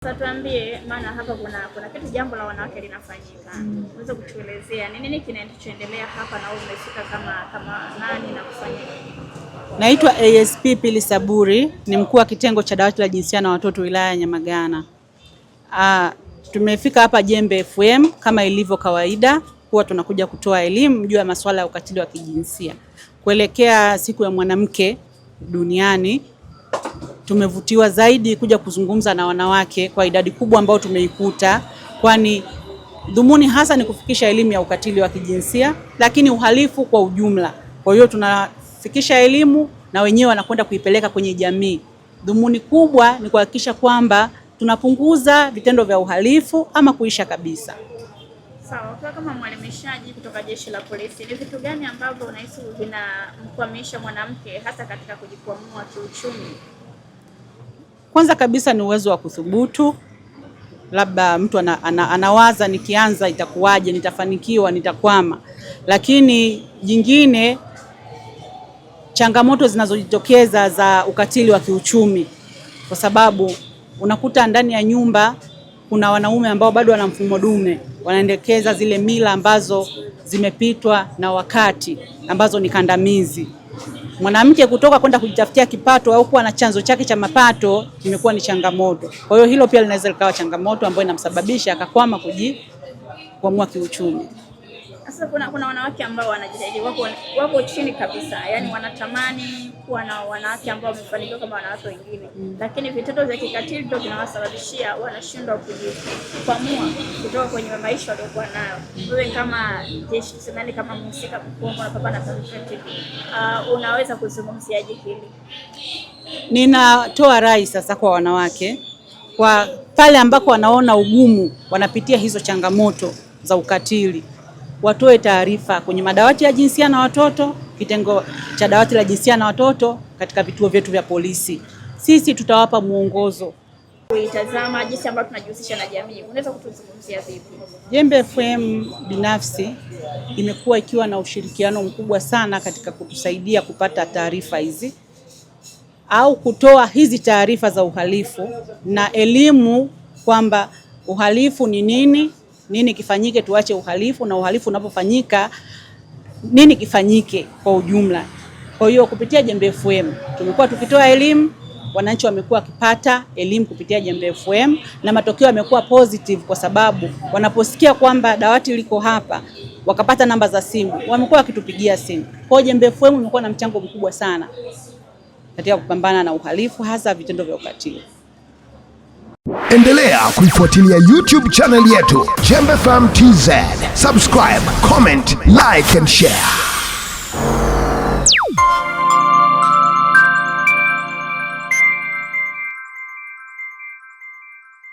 Sasa tuambie, maana hapa kuna kitu jambo la wanawake linafanyika. Unaweza kutuelezea ni nini kinachoendelea hapa na wewe umefika kama nani na kufanya nini? Naitwa ASP Pili Saburi, ni mkuu wa kitengo cha dawati la jinsia na watoto wilaya ya Nyamagana. Tumefika hapa Jembe FM kama ilivyo kawaida, huwa tunakuja kutoa elimu juu ya masuala ya ukatili wa kijinsia. Kuelekea siku ya mwanamke duniani, tumevutiwa zaidi kuja kuzungumza na wanawake kwa idadi kubwa ambao tumeikuta, kwani dhumuni hasa ni kufikisha elimu ya ukatili wa kijinsia, lakini uhalifu kwa ujumla. Kwa hiyo tunafikisha elimu na wenyewe wanakwenda kuipeleka kwenye jamii. Dhumuni kubwa ni kuhakikisha kwamba tunapunguza vitendo vya uhalifu ama kuisha kabisa. Sawa, kwa kama mwalimishaji kutoka Jeshi la Polisi, ni vitu gani ambavyo unahisi vinamkwamisha mwanamke hasa katika kujikwamua kiuchumi? Kwanza kabisa ni uwezo wa kuthubutu. Labda mtu anawaza nikianza itakuwaje, nitafanikiwa, nitakwama. Lakini jingine, changamoto zinazojitokeza za ukatili wa kiuchumi, kwa sababu unakuta ndani ya nyumba kuna wanaume ambao bado wana mfumo dume, wanaendekeza zile mila ambazo zimepitwa na wakati, ambazo ni kandamizi. Mwanamke kutoka kwenda kujitafutia kipato au kuwa na chanzo chake cha mapato imekuwa ni changamoto. Kwa hiyo hilo pia linaweza likawa changamoto ambayo inamsababisha akakwama kujikwamua kiuchumi. Sasa kuna wanawake ambao wanajitahidi, wako chini kabisa, yani wanatamani kuwa na wanawake ambao wamefanikiwa kama wanawake wengine, lakini vitendo vya kikatili ndio vinawasababishia wanashindwa kujikwamua kutoka kwenye maisha waliokuwa nayo. Wewe kama jeshi, tusemeni kama mhusika mkuu unapambana na tatizo, unaweza kuzungumziaje hili? Ninatoa rai sasa kwa wanawake, kwa pale ambako wanaona ugumu, wanapitia hizo changamoto za ukatili, watoe taarifa kwenye madawati ya jinsia na watoto, kitengo cha dawati la jinsia na watoto katika vituo vyetu vya polisi. Sisi tutawapa mwongozo. Kuitazama jinsi ambavyo tunajihusisha na jamii, unaweza kutuzungumzia vipi? Jembe FM binafsi imekuwa ikiwa na ushirikiano mkubwa sana katika kutusaidia kupata taarifa hizi au kutoa hizi taarifa za uhalifu na elimu kwamba uhalifu ni nini, nini kifanyike tuache uhalifu, na uhalifu unapofanyika nini kifanyike kwa ujumla. Kwa hiyo kupitia Jembe FM tumekuwa tukitoa elimu, wananchi wamekuwa wakipata elimu kupitia Jembe FM na matokeo yamekuwa positive, kwa sababu wanaposikia kwamba dawati liko hapa wakapata namba za simu, wamekuwa wakitupigia simu. Kwa hiyo Jembe FM imekuwa na mchango mkubwa sana katika kupambana na uhalifu, hasa vitendo vya ukatili. Endelea kuifuatilia YouTube channel yetu Jembe FM TZ. Subscribe, comment, like and share.